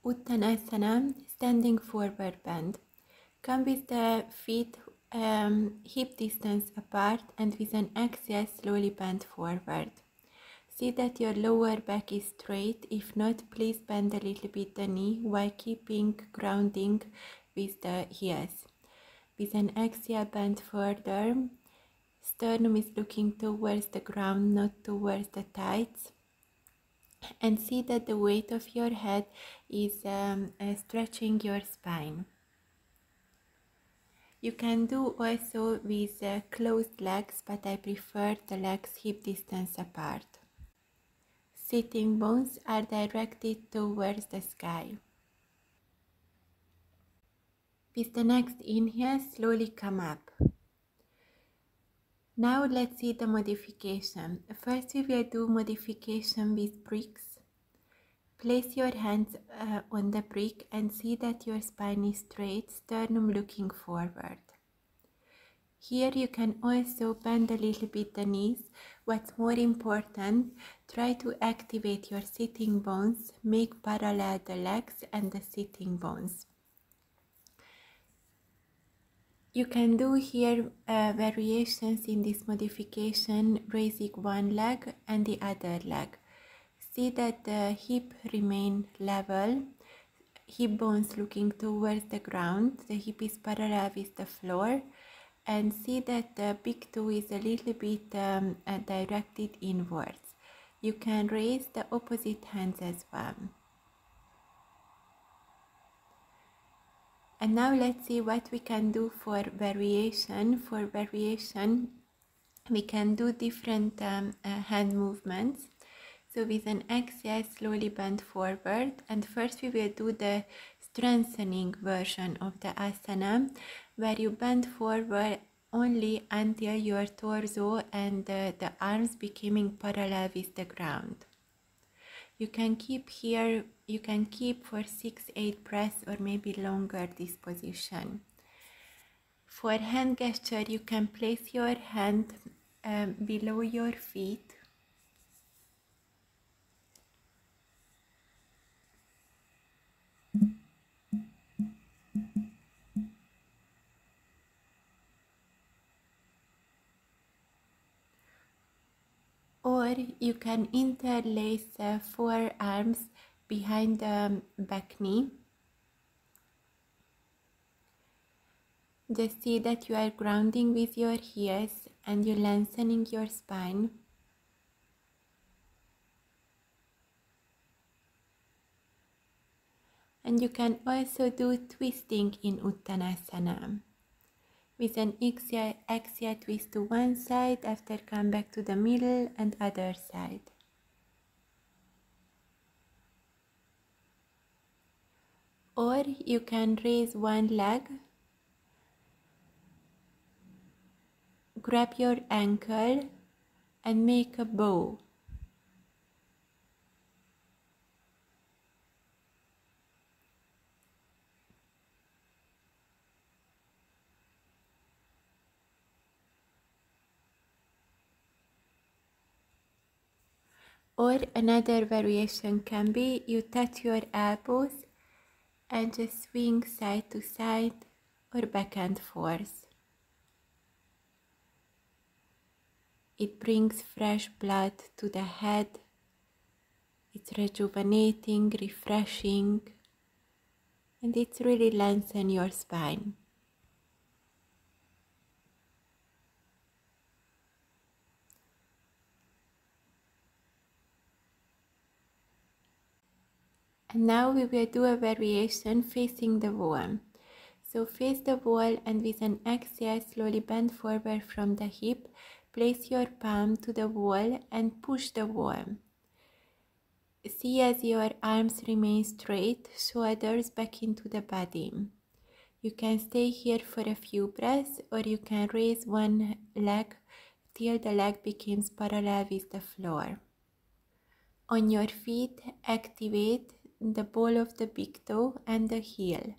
Uttanasana, standing forward bend. Come with the feet hip distance apart and with an exhale slowly bend forward. See that your lower back is straight. If not, please bend a little bit the knee while keeping grounding with the heels. With an exhale, bend further. Sternum is looking towards the ground, not towards the thighs. And see that the weight of your head is stretching your spine. You can do also with closed legs, but I prefer the legs hip distance apart. Sitting bones are directed towards the sky. With the next inhale, slowly come up. Now let's see the modification. First we will do modification with bricks. Place your hands on the brick and see that your spine is straight, sternum looking forward. Here you can also bend a little bit the knees. What's more important, try to activate your sitting bones, make parallel the legs and the sitting bones. You can do here variations in this modification, raising one leg and the other leg. See that the hip remain level, hip bones looking towards the ground, the hip is parallel with the floor, and see that the big toe is a little bit directed inwards. You can raise the opposite hands as well. And now let's see what we can do for variation. For variation, we can do different hand movements. So with an exhale, slowly bend forward, and first we will do the strengthening version of the asana, where you bend forward only until your torso and the arms becoming parallel with the ground. You can keep here, you can keep for 6-8 breaths or maybe longer this position. For hand gesture, you can place your hand below your feet. Or you can interlace forearms behind the back knee. Just see that you are grounding with your heels and you're lengthening your spine. And you can also do twisting in Uttanasana. With an exhale, twist to one side, after come back to the middle and other side. Or you can raise one leg, grab your ankle and make a bow. Or another variation can be you touch your elbows and just swing side to side or back and forth. It brings fresh blood to the head. It's rejuvenating, refreshing, and it's really lengthening your spine. And now we will do a variation facing the wall. So face the wall and with an exhale, slowly bend forward from the hip. Place your palm to the wall and push the wall. See as your arms remain straight, shoulders back into the body. You can stay here for a few breaths, or you can raise one leg till the leg becomes parallel with the floor. On your feet, activate the ball of the big toe and the heel.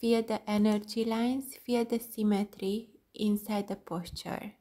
Feel the energy lines, feel the symmetry inside the posture.